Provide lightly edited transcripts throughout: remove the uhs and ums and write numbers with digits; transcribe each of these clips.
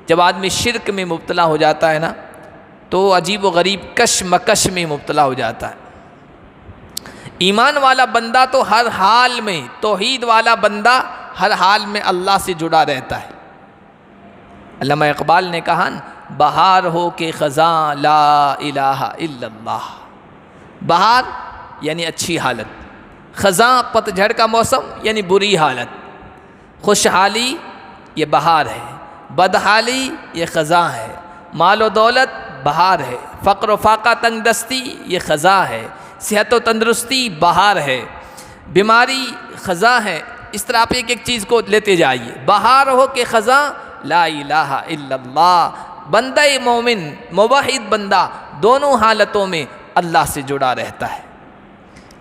جب آدمی شرک میں مبتلا ہو جاتا ہے نا تو عجیب و غریب کشمکش میں مبتلا ہو جاتا ہے۔ ایمان والا بندہ تو ہر حال میں، توحید والا بندہ ہر حال میں اللہ سے جڑا رہتا ہے۔ علامہ اقبال نے کہا بہار ہو کہ خزاں لا الہ الا اللہ، بہار یعنی اچھی حالت، خزاں پت جھڑ کا موسم یعنی بری حالت، خوشحالی یہ بہار ہے، بدحالی یہ خزاں ہے، مال و دولت بہار ہے، فقر و فاقہ تنگ دستی یہ خزاں ہے، صحت و تندرستی بہار ہے، بیماری خزاں ہے۔ اس طرح آپ ایک ایک چیز کو لیتے جائیے۔ بہار ہو کہ خزاں لا الہ الا اللہ، بندہ مومن موحد بندہ دونوں حالتوں میں اللہ سے جڑا رہتا ہے۔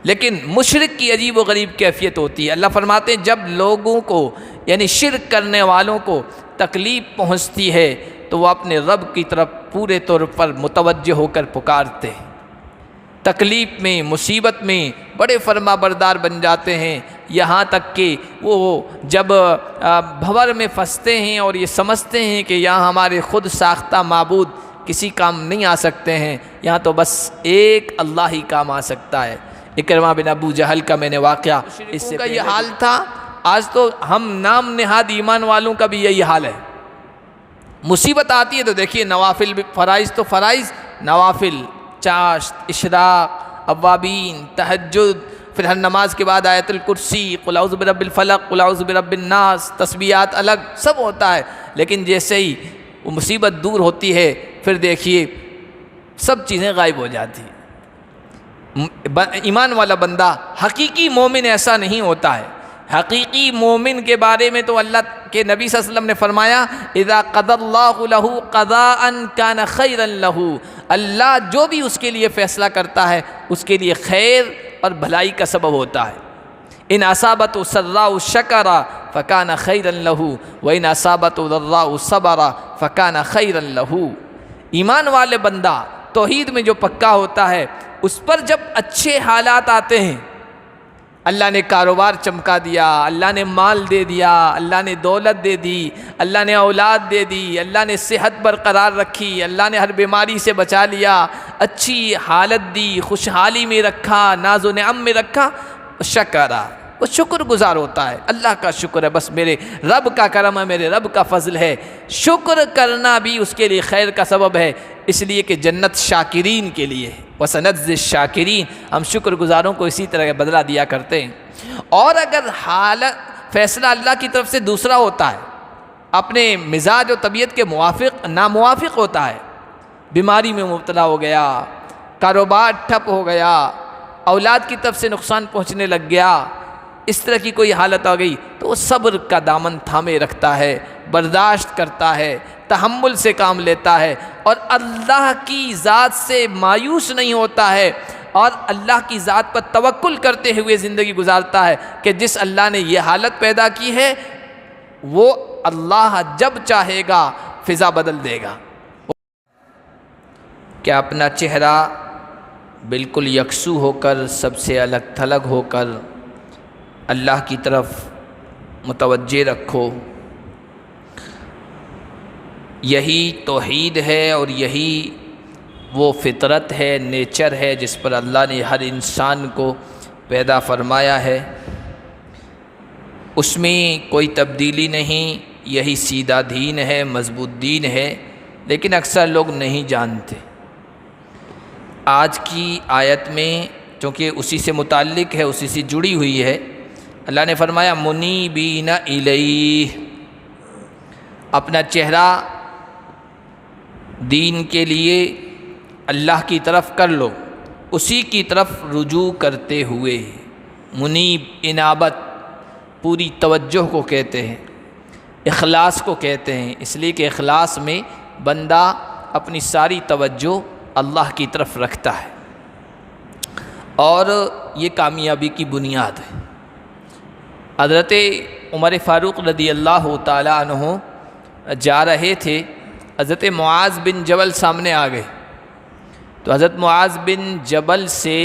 لیکن مشرک کی عجیب و غریب کیفیت ہوتی ہے۔ اللہ فرماتے ہیں جب لوگوں کو یعنی شرک کرنے والوں کو تکلیف پہنچتی ہے تو وہ اپنے رب کی طرف پورے طور پر متوجہ ہو کر پکارتے ہیں، تکلیف میں مصیبت میں بڑے فرما بردار بن جاتے ہیں، یہاں تک کہ وہ جب بھور میں پھنستے ہیں اور یہ سمجھتے ہیں کہ یہاں ہمارے خود ساختہ معبود کسی کام نہیں آ سکتے ہیں، یہاں تو بس ایک اللہ ہی کام آ سکتا ہے۔ اکرمہ بن ابو جہل کا میں نے واقعہ اس سے یہ حال تھا، آج تو ہم نام نہاد ایمان والوں کا بھی یہی حال ہے۔ مصیبت آتی ہے تو دیکھیے نوافل فرائض تو فرائض، نوافل چاشت، اشراق، اوابین، تہجد، پھر ہر نماز کے بعد آیت الکرسی، قل اعوذ برب الفلق، قل اعوذ برب الناس، تسبیحات الگ سب ہوتا ہے، لیکن جیسے ہی وہ مصیبت دور ہوتی ہے پھر دیکھیے سب چیزیں غائب ہو جاتی ہیں۔ ایمان والا بندہ حقیقی مومن ایسا نہیں ہوتا ہے۔ حقیقی مومن کے بارے میں تو اللہ کے نبی صلی اللہ علیہ وسلم نے فرمایا اذا قضى الله له قضاء كان خيرا له، اللہ جو بھی اس کے لیے فیصلہ کرتا ہے اس کے لیے خیر اور بھلائی کا سبب ہوتا ہے۔ ان اصابته سراء شکر فكان خيرا له وان اصابته ضراء صبر فكان خيرا له۔ ایمان والے بندہ توحید میں جو پکا ہوتا ہے اس پر جب اچھے حالات آتے ہیں، اللہ نے کاروبار چمکا دیا، اللہ نے مال دے دیا، اللہ نے دولت دے دی، اللہ نے اولاد دے دی، اللہ نے صحت برقرار رکھی، اللہ نے ہر بیماری سے بچا لیا، اچھی حالت دی، خوشحالی میں رکھا، ناز و نعم میں رکھا، شکرا، وہ شکر گزار ہوتا ہے۔ اللہ کا شکر ہے، بس میرے رب کا کرم ہے، میرے رب کا فضل ہے۔ شکر کرنا بھی اس کے لیے خیر کا سبب ہے، اس لیے کہ جنت شاکرین کے لیے ہے۔ وَسَنَجْزِي الشَّاكِرِينَ، ہم شکر گزاروں کو اسی طرح بدلہ دیا کرتے ہیں۔ اور اگر فیصلہ اللہ کی طرف سے دوسرا ہوتا ہے، اپنے مزاج و طبیعت کے ناموافق ہوتا ہے، بیماری میں مبتلا ہو گیا، کاروبار ٹھپ ہو گیا، اولاد کی طرف سے نقصان پہنچنے لگ گیا، اس طرح کی کوئی حالت آ گئی تو وہ صبر کا دامن تھامے رکھتا ہے، برداشت کرتا ہے، تحمل سے کام لیتا ہے، اور اللہ کی ذات سے مایوس نہیں ہوتا ہے، اور اللہ کی ذات پر توکل کرتے ہوئے زندگی گزارتا ہے کہ جس اللہ نے یہ حالت پیدا کی ہے وہ اللہ جب چاہے گا فضا بدل دے گا۔ کیا اپنا چہرہ بالکل یکسو ہو کر، سب سے الگ تھلگ ہو کر اللہ کی طرف متوجہ رکھو، یہی توحید ہے اور یہی وہ فطرت ہے، نیچر ہے جس پر اللہ نے ہر انسان کو پیدا فرمایا ہے، اس میں کوئی تبدیلی نہیں، یہی سیدھا دین ہے، مضبوط دین ہے، لیکن اکثر لوگ نہیں جانتے۔ آج کی آیت میں چونکہ اسی سے متعلق ہے، اسی سے جڑی ہوئی ہے، اللہ نے فرمایا منیبین الیہ، اپنا چہرہ دین کے لیے اللہ کی طرف کر لو، اسی کی طرف رجوع کرتے ہوئے۔ منیب انابت پوری توجہ کو کہتے ہیں، اخلاص کو کہتے ہیں، اس لیے کہ اخلاص میں بندہ اپنی ساری توجہ اللہ کی طرف رکھتا ہے، اور یہ کامیابی کی بنیاد ہے۔ حضرت عمر فاروق رضی اللہ تعالیٰ عنہ جا رہے تھے، حضرت معاذ بن جبل سامنے آ گئے، تو حضرت معاذ بن جبل سے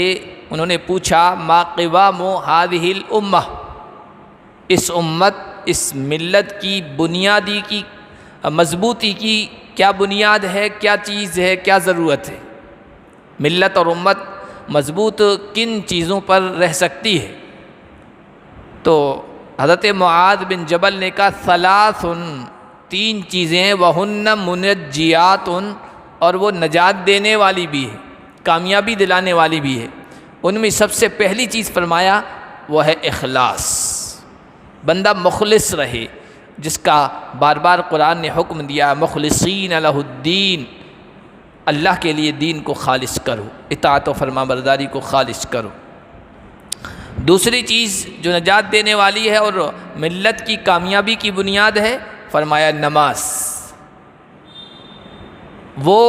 انہوں نے پوچھا ما قوام هذه الامہ، اس امت، اس ملت کی مضبوطی کی کیا بنیاد ہے، کیا چیز ہے، کیا ضرورت ہے، ملت اور امت مضبوط کن چیزوں پر رہ سکتی ہے؟ تو حضرت معاذ بن جبل نے کہا ثلاث، تین چیزیں، وہن منجیات، اور وہ نجات دینے والی بھی ہے، کامیابی دلانے والی بھی ہے۔ ان میں سب سے پہلی چیز فرمایا وہ ہے اخلاص، بندہ مخلص رہے، جس کا بار بار قرآن نے حکم دیا مخلصین لہ الدین، اللہ کے لیے دین کو خالص کرو، اطاعت و فرما برداری کو خالص کرو۔ دوسری چیز جو نجات دینے والی ہے اور ملت کی کامیابی کی بنیاد ہے، فرمایا نماز، وہ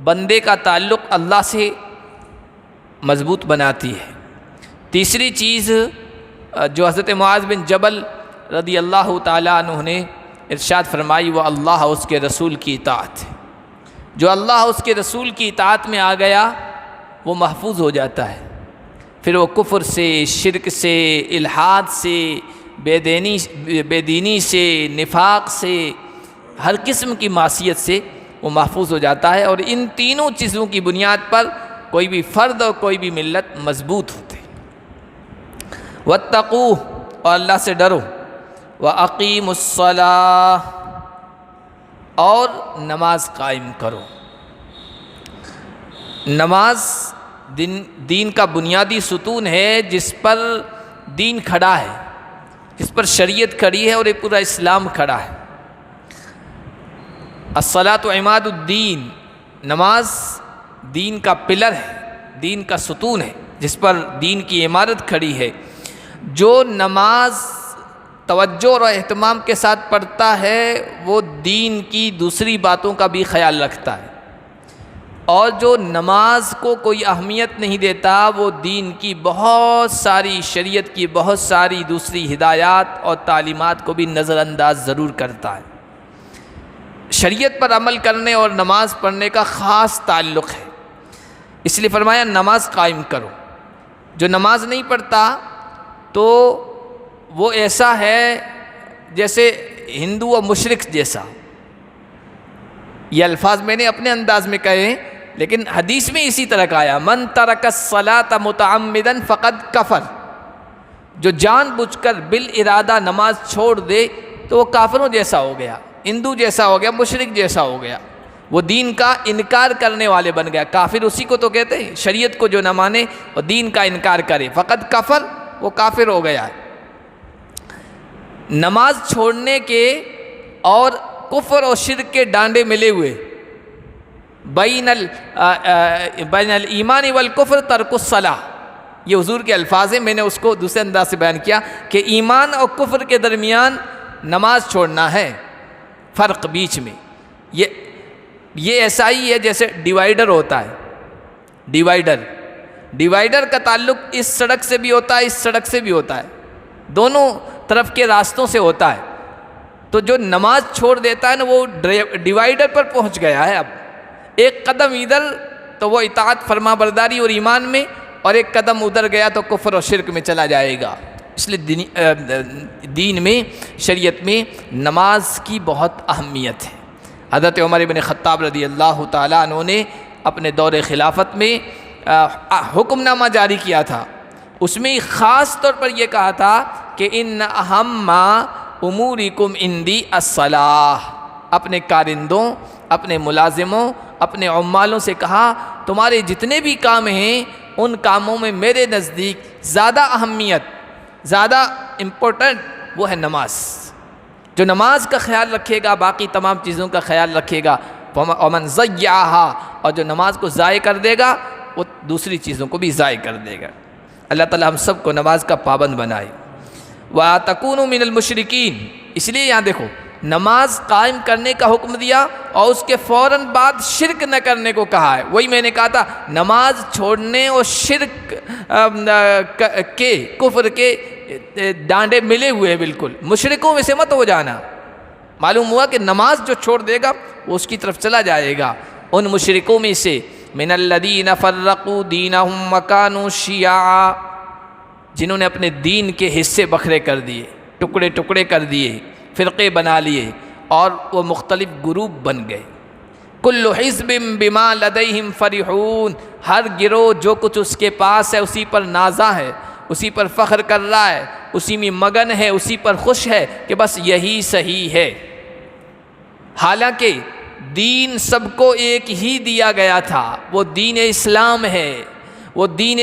بندے کا تعلق اللہ سے مضبوط بناتی ہے۔ تیسری چیز جو حضرت معاذ بن جبل رضی اللہ تعالیٰ عنہ نے ارشاد فرمائی وہ اللہ اس کے رسول کی اطاعت ہے۔ جو اللہ اس کے رسول کی اطاعت میں آ گیا وہ محفوظ ہو جاتا ہے، پھر وہ کفر سے، شرک سے، الحاد سے، بے دینی سے، نفاق سے، ہر قسم کی معصیت سے وہ محفوظ ہو جاتا ہے، اور ان تینوں چیزوں کی بنیاد پر کوئی بھی فرد اور کوئی بھی ملت مضبوط ہوتے۔ واتقوہ، اور اللہ سے ڈرو، وَأَقِيمُوا الصَّلَاةَ، اور نماز قائم کرو۔ نماز دین کا بنیادی ستون ہے، جس پر دین کھڑا ہے، جس پر شریعت کھڑی ہے اور یہ پورا اسلام کھڑا ہے۔ الصلاۃ عماد الدین، نماز دین کا پلر ہے، دین کا ستون ہے، جس پر دین کی عمارت کھڑی ہے۔ جو نماز توجہ اور اہتمام کے ساتھ پڑھتا ہے وہ دین کی دوسری باتوں کا بھی خیال رکھتا ہے، اور جو نماز کو کوئی اہمیت نہیں دیتا وہ دین کی بہت ساری، شریعت کی بہت ساری دوسری ہدایات اور تعلیمات کو بھی نظر انداز ضرور کرتا ہے۔ شریعت پر عمل کرنے اور نماز پڑھنے کا خاص تعلق ہے، اس لیے فرمایا نماز قائم کرو۔ جو نماز نہیں پڑھتا تو وہ ایسا ہے جیسے ہندو و مشرک جیسا۔ یہ الفاظ میں نے اپنے انداز میں کہے، لیکن حدیث میں اسی طرح کا آیا من ترک الصلاۃ متعمدا فقد کفر، جو جان بوجھ کر بالارادہ نماز چھوڑ دے تو وہ کافروں جیسا ہو گیا، ہندو جیسا ہو گیا، مشرک جیسا ہو گیا، وہ دین کا انکار کرنے والے بن گیا۔ کافر اسی کو تو کہتے ہیں، شریعت کو جو نہ مانے اور دین کا انکار کرے، فقد کفر، وہ کافر ہو گیا ہے۔ نماز چھوڑنے کے اور کفر اور شرک کے ڈانڈے ملے ہوئے، بین الایمان والکفر ترک الصلاۃ، یہ حضور کے الفاظ ہیں، میں نے اس کو دوسرے انداز سے بیان کیا کہ ایمان اور کفر کے درمیان نماز چھوڑنا ہے، فرق بیچ میں۔ یہ ایسا ہی ہے جیسے ڈیوائیڈر ہوتا ہے، ڈیوائیڈر کا تعلق اس سڑک سے بھی ہوتا ہے، اس سڑک سے بھی ہوتا ہے، دونوں طرف کے راستوں سے ہوتا ہے۔ تو جو نماز چھوڑ دیتا ہے نا وہ ڈیوائیڈر پر پہنچ گیا ہے، اب ایک قدم ادھر تو وہ اطاعت فرما برداری اور ایمان میں، اور ایک قدم ادھر گیا تو کفر اور شرک میں چلا جائے گا۔ اس لیے دین میں، شریعت میں نماز کی بہت اہمیت ہے۔ حضرت عمر بن خطاب رضی اللہ تعالیٰ عنہ نے اپنے دور خلافت میں حکم نامہ جاری کیا تھا، اس میں خاص طور پر یہ کہا تھا کہ ان اہم امورکم عندی الصلاۃ، اپنے کارندوں، اپنے ملازموں، اپنے عمالوں سے کہا تمہارے جتنے بھی کام ہیں ان کاموں میں میرے نزدیک زیادہ اہمیت، زیادہ امپورٹنٹ وہ ہے نماز۔ جو نماز کا خیال رکھے گا باقی تمام چیزوں کا خیال رکھے گا، ومن ضیعھا، اور جو نماز کو ضائع کر دے گا وہ دوسری چیزوں کو بھی ضائع کر دے گا۔ اللہ تعالی ہم سب کو نماز کا پابند بنائے۔ وَتَكُونُوا مِنَ الْمُشْرِكِينَ، اس لیے یہاں دیکھو نماز قائم کرنے کا حکم دیا اور اس کے فوراً بعد شرک نہ کرنے کو کہا ہے۔ وہی میں نے کہا تھا نماز چھوڑنے اور شرک کے، کفر کے ڈانڈے ملے ہوئے، بالکل مشرکوں میں سے مت ہو جانا۔ معلوم ہوا کہ نماز جو چھوڑ دے گا وہ اس کی طرف چلا جائے گا، ان مشرکوں میں سے من الذین فرقوا دینہم وکانوا شیعا، جنہوں نے اپنے دین کے حصے بکھرے کر دیے، ٹکڑے ٹکڑے کر دیے، فرقے بنا لیے اور وہ مختلف گروپ بن گئے۔ کل حزب بما لدیہم فرحون، ہر گروہ جو کچھ اس کے پاس ہے اسی پر نازا ہے، اسی پر فخر کر رہا ہے، اسی میں مگن ہے، اسی پر خوش ہے کہ بس یہی صحیح ہے۔ حالانکہ دین سب کو ایک ہی دیا گیا تھا، وہ دین اسلام ہے، وہ دین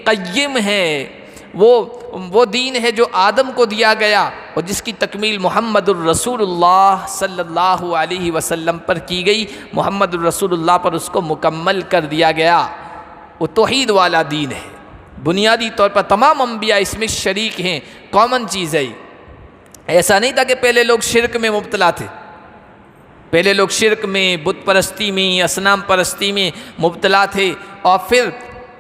قیم ہے، وہ دین ہے جو آدم کو دیا گیا اور جس کی تکمیل محمد الرسول اللہ صلی اللہ علیہ وسلم پر کی گئی۔ محمد الرسول اللہ پر اس کو مکمل کر دیا گیا۔ وہ توحید والا دین ہے، بنیادی طور پر تمام انبیاء اس میں شریک ہیں، کامن چیز ہے۔ ایسا نہیں تھا کہ پہلے لوگ شرک میں مبتلا تھے، پہلے لوگ شرک میں، بت پرستی میں، اصنام پرستی میں مبتلا تھے، اور پھر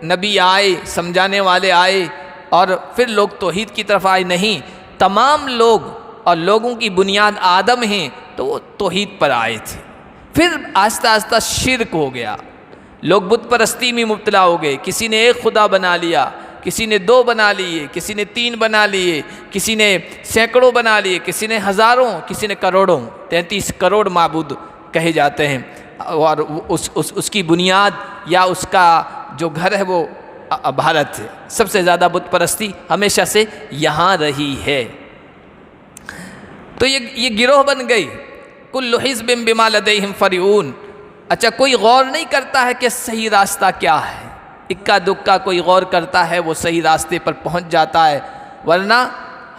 نبی آئے، سمجھانے والے آئے اور پھر لوگ توحید کی طرف آئے۔ نہیں، تمام لوگ اور لوگوں کی بنیاد آدم ہیں تو وہ توحید پر آئے تھے۔ پھر آہستہ آہستہ شرک ہو گیا، لوگ بت پرستی میں مبتلا ہو گئے، کسی نے ایک خدا بنا لیا، کسی نے 2 بنا لیے، کسی نے 3 بنا لیے، کسی نے سینکڑوں بنا لیے، کسی نے ہزاروں، کسی نے کروڑوں، 33 کروڑ معبود کہے جاتے ہیں، اور اس کی بنیاد یا اس کا جو گھر ہے وہ بھارت ہے۔ سب سے زیادہ بت پرستی ہمیشہ سے یہاں رہی ہے۔ تو یہ گروہ بن گئی، کل حزب بما لدیہم فرحون۔ اچھا، کوئی غور نہیں کرتا ہے کہ صحیح راستہ کیا ہے، اکا دکا کوئی غور کرتا ہے وہ صحیح راستے پر پہنچ جاتا ہے، ورنہ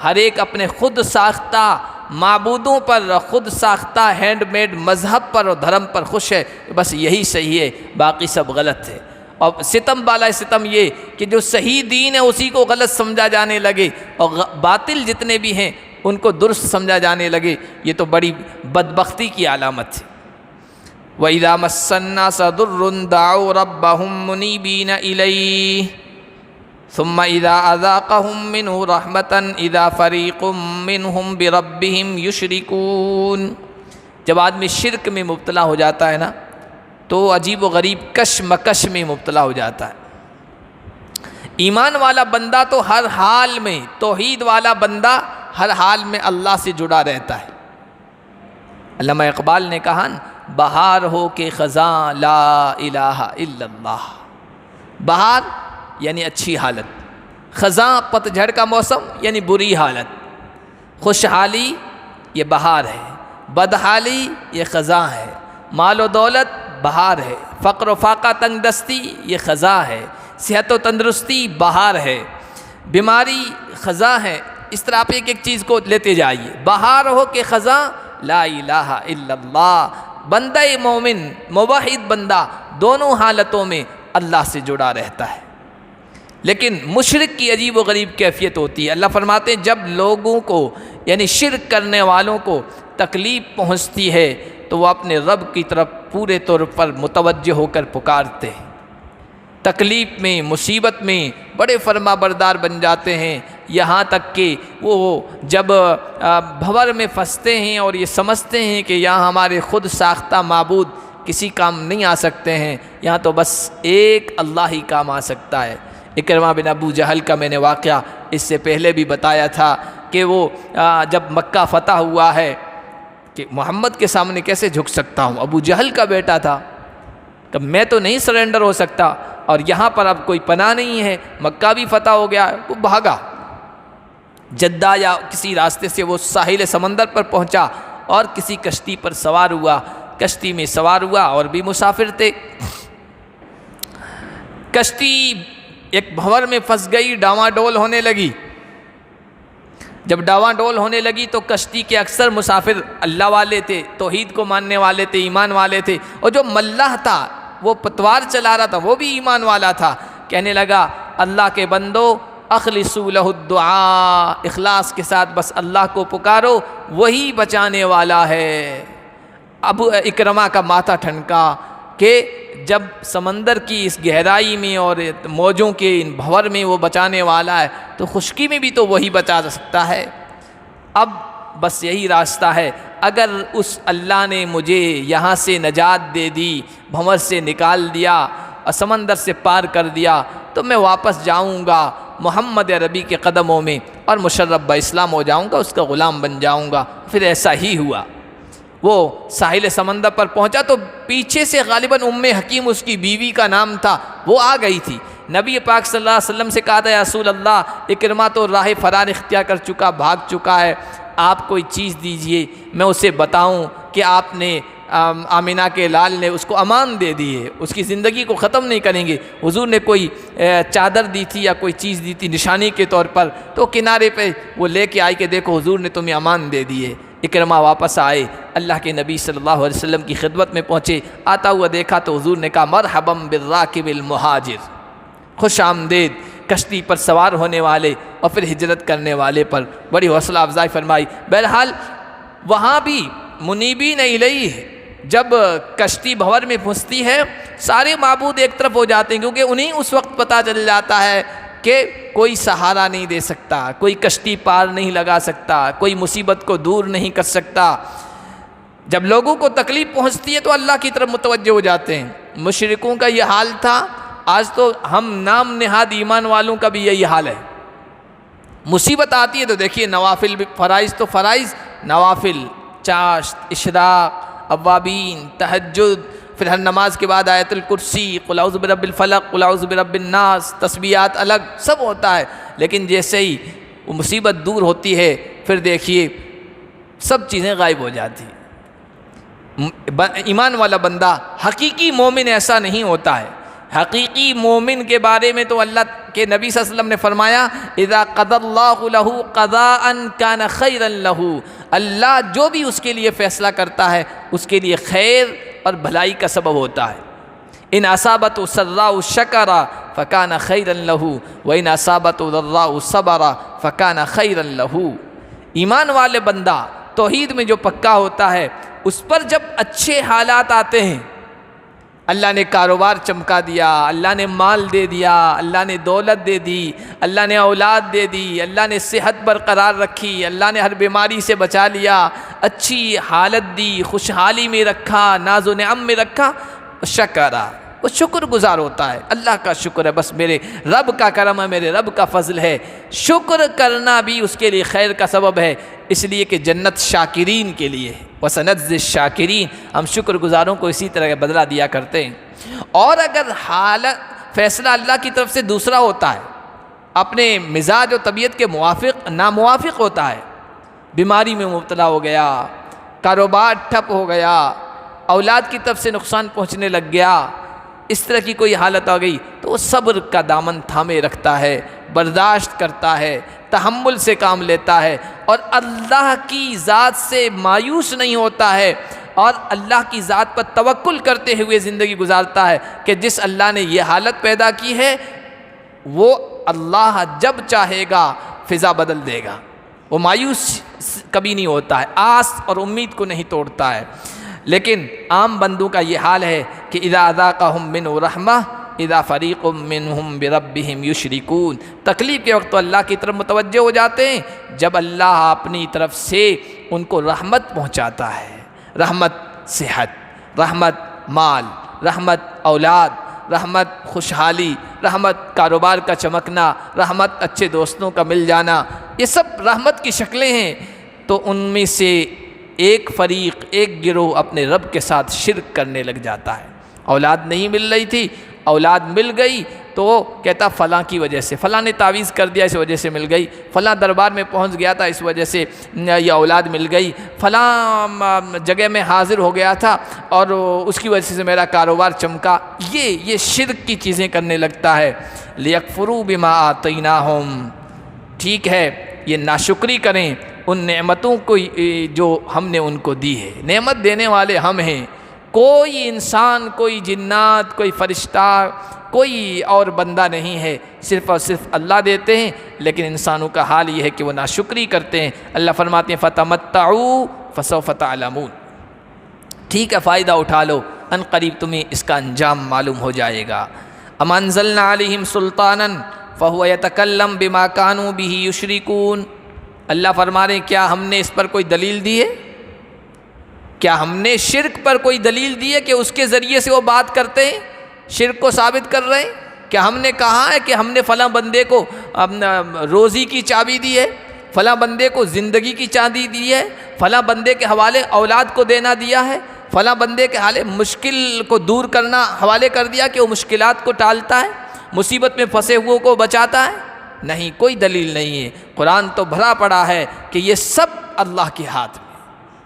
ہر ایک اپنے خود ساختہ معبودوں پر، خود ساختہ ہینڈ میڈ مذہب پر اور دھرم پر خوش ہے، بس یہی صحیح ہے، باقی سب غلط ہے۔ اور ستم بالا ستم یہ کہ جو صحیح دین ہے اسی کو غلط سمجھا جانے لگے، اور باطل جتنے بھی ہیں ان کو درست سمجھا جانے لگے، یہ تو بڑی بدبختی کی علامت ہے۔ وَإِذَا مَسَّ النَّاسَ ضُرٌّ دَعَوْا رَبَّهُم مُنِيبِينَ إِلَيْهِ ثُمَّ إِذَا أَذَاقَهُم مِّنْهُ رَحْمَةً إِذَا فَرِيقٌ مِّنْهُم بِرَبِّهِمْ يُشْرِكُونَ۔ جب آدمی شرک میں مبتلا ہو جاتا ہے نا تو عجیب و غریب کشمکش میں مبتلا ہو جاتا ہے۔ ایمان والا بندہ تو ہر حال میں، توحید والا بندہ ہر حال میں اللہ سے جڑا رہتا ہے۔ علامہ اقبال نے کہا، بہار ہو کہ خزاں لا الہ الا اللہ۔ بہار یعنی اچھی حالت، خزاں پت جھڑ کا موسم یعنی بری حالت، خوشحالی یہ بہار ہے، بدحالی یہ خزاں ہے، مال و دولت بہار ہے، فقر و فاقہ تنگ دستی یہ خزاں ہے، صحت و تندرستی بہار ہے، بیماری خزاں ہے۔ اس طرح آپ ایک ایک چیز کو لیتے جائیے۔ بہار ہو کہ خزاں لا الہ الا اللہ۔ بندہ مومن، موحد بندہ دونوں حالتوں میں اللہ سے جڑا رہتا ہے۔ لیکن مشرک کی عجیب و غریب کیفیت ہوتی ہے۔ اللہ فرماتے ہیں جب لوگوں کو یعنی شرک کرنے والوں کو تکلیف پہنچتی ہے تو وہ اپنے رب کی طرف پورے طور پر متوجہ ہو کر پکارتے ہیں، تکلیف میں، مصیبت میں بڑے فرما بردار بن جاتے ہیں، یہاں تک کہ وہ جب بھور میں پھنستے ہیں اور یہ سمجھتے ہیں کہ یہاں ہمارے خود ساختہ معبود کسی کام نہیں آ سکتے ہیں، یہاں تو بس ایک اللہ ہی کام آ سکتا ہے۔ اکرمہ بن ابو جہل کا میں نے واقعہ اس سے پہلے بھی بتایا تھا کہ وہ جب مکہ فتح ہوا ہے کہ محمد کے سامنے کیسے جھک سکتا ہوں، ابو جہل کا بیٹا تھا، کہ میں تو نہیں سرنڈر ہو سکتا، اور یہاں پر اب کوئی پناہ نہیں ہے، مکہ بھی فتح ہو گیا۔ وہ بھاگا جدہ یا کسی راستے سے، وہ ساحل سمندر پر پہنچا اور کسی کشتی پر سوار ہوا، کشتی میں سوار ہوا اور بھی مسافر تھے۔ کشتی ایک بھنور میں پھنس گئی، ڈاواں ڈول ہونے لگی۔ جب ڈاواں ڈول ہونے لگی تو کشتی کے اکثر مسافر اللہ والے تھے، توحید کو ماننے والے تھے، ایمان والے تھے، اور جو ملاح تھا وہ پتوار چلا رہا تھا وہ بھی ایمان والا تھا۔ کہنے لگا اللہ کے بندو اخلصوا لہ الدعاء، اخلاص کے ساتھ بس اللہ کو پکارو، وہی بچانے والا ہے۔ ابو اکرمہ کا ماتھا ٹھنکا کہ جب سمندر کی اس گہرائی میں اور موجوں کے ان بھور میں وہ بچانے والا ہے تو خشکی میں بھی تو وہی بچا سکتا ہے۔ اب بس یہی راستہ ہے، اگر اس اللہ نے مجھے یہاں سے نجات دے دی، بھنور سے نکال دیا اور سمندر سے پار کر دیا، تو میں واپس جاؤں گا محمد عربی کے قدموں میں اور مشرف با اسلام ہو جاؤں گا، اس کا غلام بن جاؤں گا۔ پھر ایسا ہی ہوا۔ وہ ساحل سمندر پر پہنچا تو پیچھے سے غالباً ام حکیم اس کی بیوی کا نام تھا، وہ آ گئی تھی۔ نبی پاک صلی اللہ علیہ وسلم سے کہا تھا یا رسول اللہ اکرمہ تو راہ فرار اختیار کر چکا، بھاگ چکا ہے، آپ کوئی چیز دیجئے میں اسے بتاؤں کہ آپ نے آمینہ کے لال نے اس کو امان دے دی ہے، اس کی زندگی کو ختم نہیں کریں گے۔ حضور نے کوئی چادر دی تھی یا کوئی چیز دی تھی نشانی کے طور پر، تو کنارے پہ وہ لے کے آئی کہ دیکھو حضور نے تمہیں امان دے دی ہے۔ اکرمہ واپس آئے، اللہ کے نبی صلی اللہ علیہ وسلم کی خدمت میں پہنچے، آتا ہوا دیکھا تو حضور نے کہا مرحبا بالراکب المہاجر، خوش آمدید کشتی پر سوار ہونے والے اور پھر ہجرت کرنے والے پر، بڑی حوصلہ افزائی فرمائی۔ بہرحال وہاں بھی منیبین الیہ، جب کشتی بھور میں پھنستی ہے سارے معبود ایک طرف ہو جاتے ہیں، کیونکہ انہیں اس وقت پتہ چل جاتا ہے کہ کوئی سہارا نہیں دے سکتا، کوئی کشتی پار نہیں لگا سکتا، کوئی مصیبت کو دور نہیں کر سکتا۔ جب لوگوں کو تکلیف پہنچتی ہے تو اللہ کی طرف متوجہ ہو جاتے ہیں۔ مشرکوں کا یہ حال تھا، آج تو ہم نام نہاد ایمان والوں کا بھی یہی حال ہے۔ مصیبت آتی ہے تو دیکھیے نوافل بھی، فرائض تو فرائض، نوافل، چاشت، اشراق، اوابین، تہجد، پھر ہر نماز کے بعد آیت الکرسی، قل اعوذ برب الفلق، قل اعوذ برب الناس، تسبیحات الگ سب ہوتا ہے، لیکن جیسے ہی وہ مصیبت دور ہوتی ہے پھر دیکھیے سب چیزیں غائب ہو جاتی ہیں۔ ایمان والا بندہ، حقیقی مومن ایسا نہیں ہوتا ہے۔ حقیقی مومن کے بارے میں تو اللہ کے نبی صلی اللہ علیہ وسلم نے فرمایا اذا قضى الله له قضاء كان خيرا له، اللہ جو بھی اس کے لیے فیصلہ کرتا ہے اس کے لیے خیر اور بھلائی کا سبب ہوتا ہے۔ ان اصابته سراء شکر فكان خيرا له وان اصابته ضراء صبر فكان خيرا له۔ ایمان والے بندہ توحید میں جو پکا ہوتا ہے اس پر جب اچھے حالات آتے ہیں، اللہ نے کاروبار چمکا دیا، اللہ نے مال دے دیا، اللہ نے دولت دے دی، اللہ نے اولاد دے دی، اللہ نے صحت برقرار رکھی، اللہ نے ہر بیماری سے بچا لیا، اچھی حالت دی، خوشحالی میں رکھا، ناز و نعم میں رکھا، شکرا، وہ شکر گزار ہوتا ہے۔ اللہ کا شکر ہے، بس میرے رب کا کرم ہے، میرے رب کا فضل ہے۔ شکر کرنا بھی اس کے لیے خیر کا سبب ہے، اس لیے کہ جنت شاکرین کے لیے ہے۔ وَسَنَجْزِي الشَّاكِرِينَ، ہم شکر گزاروں کو اسی طرح کا بدلہ دیا کرتے ہیں۔ اور اگر حالت فیصلہ اللہ کی طرف سے دوسرا ہوتا ہے، اپنے مزاج و طبیعت کے موافق ناموافق ہوتا ہے، بیماری میں مبتلا ہو گیا، کاروبار ٹھپ ہو گیا، اولاد کی طرف سے نقصان پہنچنے لگ گیا، اس طرح کی کوئی حالت آ گئی تو وہ صبر کا دامن تھامے رکھتا ہے، برداشت کرتا ہے، تحمل سے کام لیتا ہے، اور اللہ کی ذات سے مایوس نہیں ہوتا ہے، اور اللہ کی ذات پر توکل کرتے ہوئے زندگی گزارتا ہے کہ جس اللہ نے یہ حالت پیدا کی ہے وہ اللہ جب چاہے گا فضا بدل دے گا۔ وہ مایوس کبھی نہیں ہوتا ہے، آس اور امید کو نہیں توڑتا ہے۔ لیکن عام بندوں کا یہ حال ہے کہ اذا اذاقہم منہ رحمہ اذا فریق منہم بربہم یشرکون، تکلیف کے وقت تو اللہ کی طرف متوجہ ہو جاتے ہیں جب اللہ اپنی طرف سے ان کو رحمت پہنچاتا ہے، رحمت صحت، رحمت مال، رحمت اولاد، رحمت خوشحالی، رحمت کاروبار کا چمکنا، رحمت اچھے دوستوں کا مل جانا، یہ سب رحمت کی شکلیں ہیں۔ تو ان میں سے ایک فریق، ایک گروہ اپنے رب کے ساتھ شرک کرنے لگ جاتا ہے۔ اولاد نہیں مل رہی تھی، اولاد مل گئی تو وہ کہتا فلاں کی وجہ سے، فلاں نے تعویذ کر دیا اس وجہ سے مل گئی، فلاں دربار میں پہنچ گیا تھا اس وجہ سے یہ اولاد مل گئی، فلاں جگہ میں حاضر ہو گیا تھا اور اس کی وجہ سے میرا کاروبار چمکا۔ یہ شرک کی چیزیں کرنے لگتا ہے۔ لیکفروا بما آتیناہم، ٹھیک ہے یہ ناشکری کریں ان نعمتوں کو جو ہم نے ان کو دی ہے۔ نعمت دینے والے ہم ہیں، کوئی انسان، کوئی جنات، کوئی فرشتہ، کوئی اور بندہ نہیں ہے، صرف اور صرف اللہ دیتے ہیں، لیکن انسانوں کا حال یہ ہے کہ وہ ناشکری کرتے ہیں۔ اللہ فرماتے ہیں فَتَمَتَّعُوا فَسَوْفَ تَعْلَمُونَ، ٹھیک ہے فائدہ اٹھا لو، ان قریب تمہیں اس کا انجام معلوم ہو جائے گا۔ أَمْ أَنزَلْنَا عَلَيْهِمْ سُلْطَانًا فَهُوَ يَتَكَلَّمُ بِمَا كَانُوا بِهِ يُشْرِكُونَ، اللہ فرما رہے ہیں کیا ہم نے اس پر کوئی دلیل دی ہے؟ کیا ہم نے شرک پر کوئی دلیل دی ہے کہ اس کے ذریعے سے وہ بات کرتے ہیں، شرک کو ثابت کر رہے ہیں؟ کیا ہم نے کہا ہے کہ ہم نے فلاں بندے کو روزی کی چابی دی ہے، فلاں بندے کو زندگی کی چابی دی ہے، فلاں بندے کے حوالے اولاد کو دینا دیا ہے، فلاں بندے کے حوالے مشکل کو دور کرنا حوالے کر دیا کہ وہ مشکلات کو ٹالتا ہے، مصیبت میں پھنسے ہوئے کو بچاتا ہے؟ نہیں، کوئی دلیل نہیں ہے۔ قرآن تو بھرا پڑا ہے کہ یہ سب اللہ کے ہاتھ میں،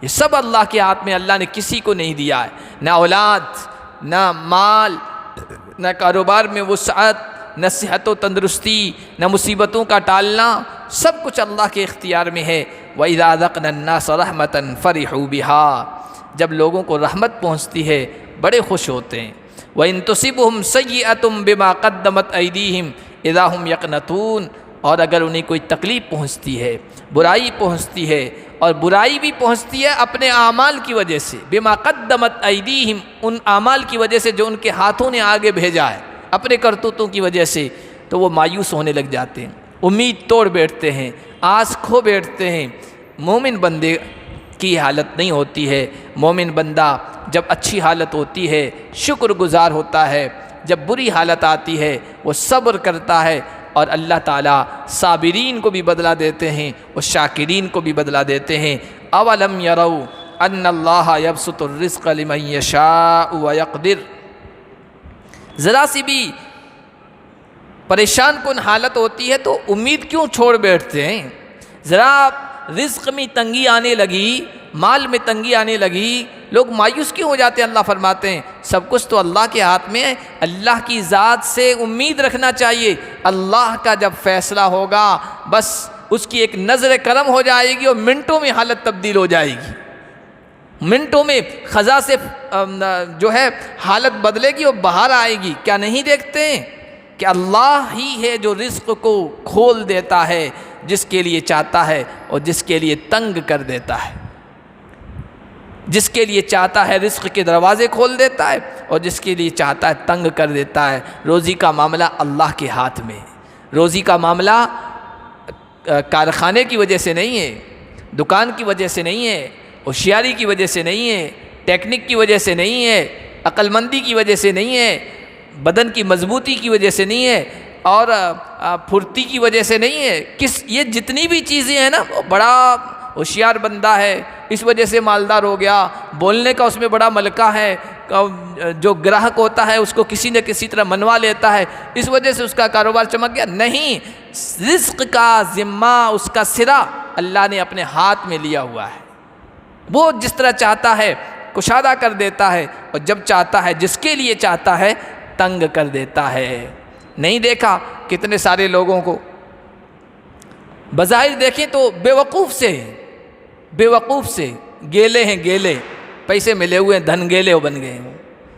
یہ سب اللہ کے ہاتھ میں، اللہ نے کسی کو نہیں دیا ہے، نہ اولاد، نہ مال، نہ کاروبار میں وسعت، نہ صحت و تندرستی، نہ مصیبتوں کا ٹالنا، سب کچھ اللہ کے اختیار میں ہے۔ وَإِذَا أَذَقْنَا النَّاسَ رَحْمَةً فَرِحُوا بِهَا، جب لوگوں کو رحمت پہنچتی ہے بڑے خوش ہوتے ہیں۔ وَإِن تُصِبْهُمْ سَيِّئَةٌ بِمَا قَدَّمَتْ أَيْدِيهِمْ إِذَا هُمْ يَقْنَطُونَ، اور اگر انہیں کوئی تکلیف پہنچتی ہے، برائی پہنچتی ہے، اور برائی بھی پہنچتی ہے اپنے اعمال کی وجہ سے، بما قدمت ایدیہم، ان اعمال کی وجہ سے جو ان کے ہاتھوں نے آگے بھیجا ہے، اپنے کرتوتوں کی وجہ سے، تو وہ مایوس ہونے لگ جاتے ہیں، امید توڑ بیٹھتے ہیں، آس کھو بیٹھتے ہیں۔ مومن بندے کی حالت نہیں ہوتی ہے۔ مومن بندہ جب اچھی حالت ہوتی ہے شکر گزار ہوتا ہے، جب بری حالت آتی ہے وہ صبر کرتا ہے، اور اللہ تعالیٰ صابرین کو بھی بدلہ دیتے ہیں اور شاکرین کو بھی بدلہ دیتے ہیں۔ اولم یروا ان اللہ یبسط الرزق لمن یشاء ویقدر، ذرا سی بھی پریشان کن حالت ہوتی ہے تو امید کیوں چھوڑ بیٹھتے ہیں؟ ذرا رزق میں تنگی آنے لگی، مال میں تنگی آنے لگی، لوگ مایوس کیوں ہو جاتے ہیں؟ اللہ فرماتے ہیں سب کچھ تو اللہ کے ہاتھ میں ہے، اللہ کی ذات سے امید رکھنا چاہیے۔ اللہ کا جب فیصلہ ہوگا بس اس کی ایک نظر کرم ہو جائے گی اور منٹوں میں حالت تبدیل ہو جائے گی، منٹوں میں خزاں سے جو ہے حالت بدلے گی اور باہر آئے گی۔ کیا نہیں دیکھتے ہیں کہ اللہ ہی ہے جو رزق کو کھول دیتا ہے جس کے لیے چاہتا ہے، اور جس کے لیے تنگ کر دیتا ہے، جس کے لیے چاہتا ہے رزق کے دروازے کھول دیتا ہے، اور جس کے لیے چاہتا ہے تنگ کر دیتا ہے۔ روزی کا معاملہ اللہ کے ہاتھ میں، روزی کا معاملہ کارخانے کی وجہ سے نہیں ہے، دکان کی وجہ سے نہیں ہے، ہوشیاری کی وجہ سے نہیں ہے، ٹیکنک کی وجہ سے نہیں ہے، عقل مندی کی وجہ سے نہیں ہے، بدن کی مضبوطی کی وجہ سے نہیں ہے، اور پھرتی کی وجہ سے نہیں ہے۔ یہ جتنی بھی چیزیں ہیں نا، وہ بڑا ہوشیار بندہ ہے اس وجہ سے مالدار ہو گیا، بولنے کا اس میں بڑا ملکہ ہے، جو گراہک ہوتا ہے اس کو کسی نہ کسی طرح منوا لیتا ہے، اس وجہ سے اس کا کاروبار چمک گیا۔ نہیں، رزق کا ذمہ، اس کا سرا اللہ نے اپنے ہاتھ میں لیا ہوا ہے۔ وہ جس طرح چاہتا ہے کشادہ کر دیتا ہے، اور جب چاہتا ہے، جس کے لیے چاہتا ہے، تنگ کر دیتا ہے۔ نہیں دیکھا کتنے سارے لوگوں کو بظاہر دیکھیں تو بے وقوف سے گیلے ہیں، گیلے پیسے ملے ہوئے ہیں، دھن گیلے ہو بن گئے ہیں،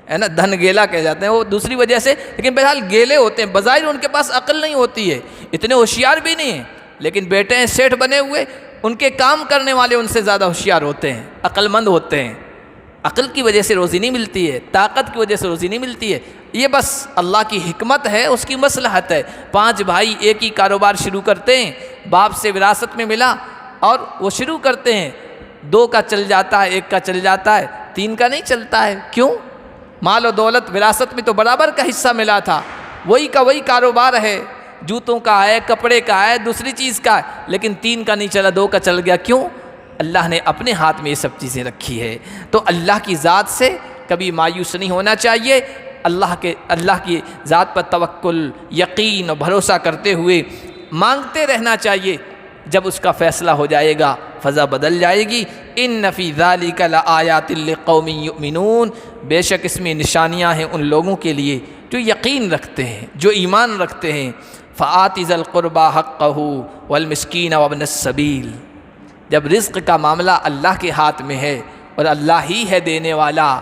ہے نا، دھن گیلا کہہ جاتے ہیں وہ دوسری وجہ سے، لیکن بہرحال گیلے ہوتے ہیں۔ بظاہر ان کے پاس عقل نہیں ہوتی ہے، اتنے ہوشیار بھی نہیں ہیں، لیکن بیٹے ہیں سیٹھ بنے ہوئے، ان کے کام کرنے والے ان سے زیادہ ہوشیار ہوتے ہیں، عقل مند ہوتے ہیں۔ عقل کی وجہ سے روزی نہیں ملتی ہے، طاقت کی وجہ سے روزی نہیں ملتی ہے، یہ بس اللہ کی حکمت ہے، اس کی مصلحت ہے۔ 5 بھائی ایک ہی کاروبار شروع کرتے ہیں، باپ سے وراثت میں ملا، اور وہ شروع کرتے ہیں، 2 کا چل جاتا ہے، 1 کا چل جاتا ہے، 3 کا نہیں چلتا ہے۔ کیوں؟ مال و دولت وراثت میں تو برابر کا حصہ ملا تھا، وہی کا وہی کاروبار ہے، جوتوں کا ہے، کپڑے کا ہے، دوسری چیز کا ہے، لیکن 3 کا نہیں چلا، 2 کا چل گیا۔ کیوں؟ اللہ نے اپنے ہاتھ میں یہ سب چیزیں رکھی ہے۔ تو اللہ کی ذات سے کبھی مایوس نہیں ہونا چاہیے، اللہ کی ذات پر توکل، یقین اور بھروسہ کرتے ہوئے مانگتے رہنا چاہیے۔ جب اس کا فیصلہ ہو جائے گا فضا بدل جائے گی۔ ان فی ذلک لآیات لقوم یؤمنون، بے شک اس میں نشانیاں ہیں ان لوگوں کے لیے جو یقین رکھتے ہیں، جو ایمان رکھتے ہیں۔ فآت ذی القربى حقہ والمسکین وابن السبیل، جب رزق کا معاملہ اللہ کے ہاتھ میں ہے، اور اللہ ہی ہے دینے والا،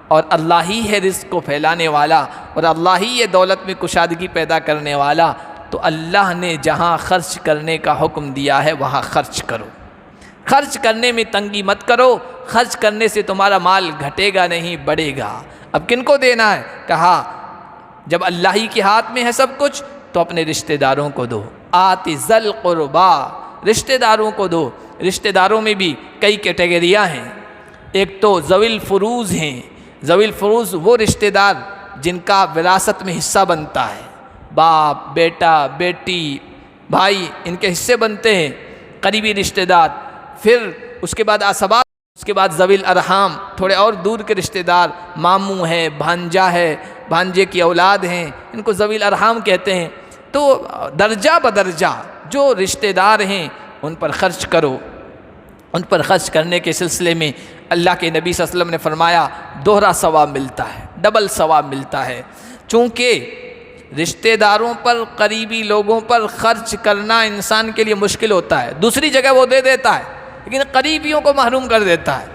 اور اللہ ہی ہے رزق کو پھیلانے والا، اور اللہ ہی ہے دولت میں کشادگی پیدا کرنے والا، تو اللہ نے جہاں خرچ کرنے کا حکم دیا ہے وہاں خرچ کرو۔ خرچ کرنے میں تنگی مت کرو، خرچ کرنے سے تمہارا مال گھٹے گا نہیں، بڑھے گا۔ اب کن کو دینا ہے؟ کہا جب اللہ ہی کے ہاتھ میں ہے سب کچھ تو اپنے رشتہ داروں کو دو۔ آت ذی القربیٰ، رشتہ داروں کو دو۔ رشتہ داروں میں بھی کئی کیٹیگریاں ہیں، ایک تو ذوی الفروض ہیں۔ ذوی الفروض وہ رشتہ دار جن کا وراثت میں حصہ بنتا ہے، باپ، بیٹا، بیٹی، بھائی، ان کے حصے بنتے ہیں، قریبی رشتہ دار۔ پھر اس کے بعد اسباب، اس کے بعد ذوی الارحام، تھوڑے اور دور کے رشتہ دار، ماموں ہے، بھانجا ہے، بھانجے کی اولاد ہیں، ان کو ذوی الارحام کہتے ہیں۔ تو درجہ بدرجہ جو رشتہ دار ہیں ان پر خرچ کرو۔ ان پر خرچ کرنے کے سلسلے میں اللہ کے نبی صلی اللہ علیہ وسلم نے فرمایا دوہرا ثواب ملتا ہے، ڈبل ثواب ملتا ہے۔ چونکہ رشتہ داروں پر، قریبی لوگوں پر خرچ کرنا انسان کے لیے مشکل ہوتا ہے، دوسری جگہ وہ دے دیتا ہے لیکن قریبیوں کو محروم کر دیتا ہے،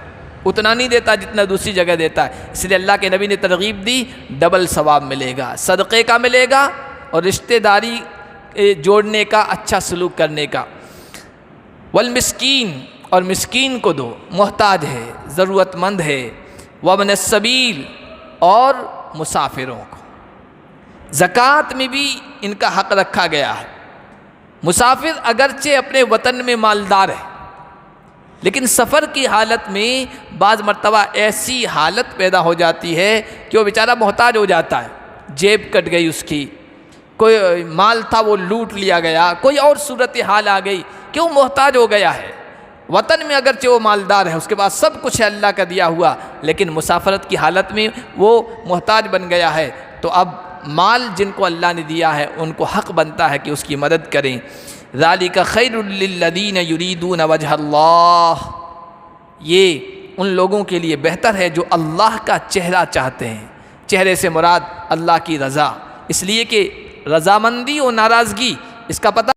اتنا نہیں دیتا جتنا دوسری جگہ دیتا ہے۔ اس لیے اللہ کے نبی نے ترغیب دی، ڈبل ثواب ملے گا، صدقے کا ملے گا اور رشتہ داری جوڑنے کا، اچھا سلوک کرنے کا۔ والمسکین، اور مسکین کو دو، محتاج ہے، ضرورت مند ہے۔ وابن السبیل، اور مسافروں کو۔ زکوٰۃ میں بھی ان کا حق رکھا گیا ہے۔ مسافر اگرچہ اپنے وطن میں مالدار ہے لیکن سفر کی حالت میں بعض مرتبہ ایسی حالت پیدا ہو جاتی ہے کہ وہ بیچارہ محتاج ہو جاتا ہے، جیب کٹ گئی اس کی، کوئی مال تھا وہ لوٹ لیا گیا، کوئی اور صورتحال آ گئی کہ وہ محتاج ہو گیا ہے۔ وطن میں اگرچہ وہ مالدار ہے، اس کے پاس سب کچھ ہے اللہ کا دیا ہوا، لیکن مسافرت کی حالت میں وہ محتاج بن گیا ہے، تو اب مال جن کو اللہ نے دیا ہے ان کو حق بنتا ہے کہ اس کی مدد کریں۔ ذالک خیر للذین یریدون وجہ اللہ، یہ ان لوگوں کے لیے بہتر ہے جو اللہ کا چہرہ چاہتے ہیں۔ چہرے سے مراد اللہ کی رضا، اس لیے کہ رضامندی و ناراضگی اس کا پتہ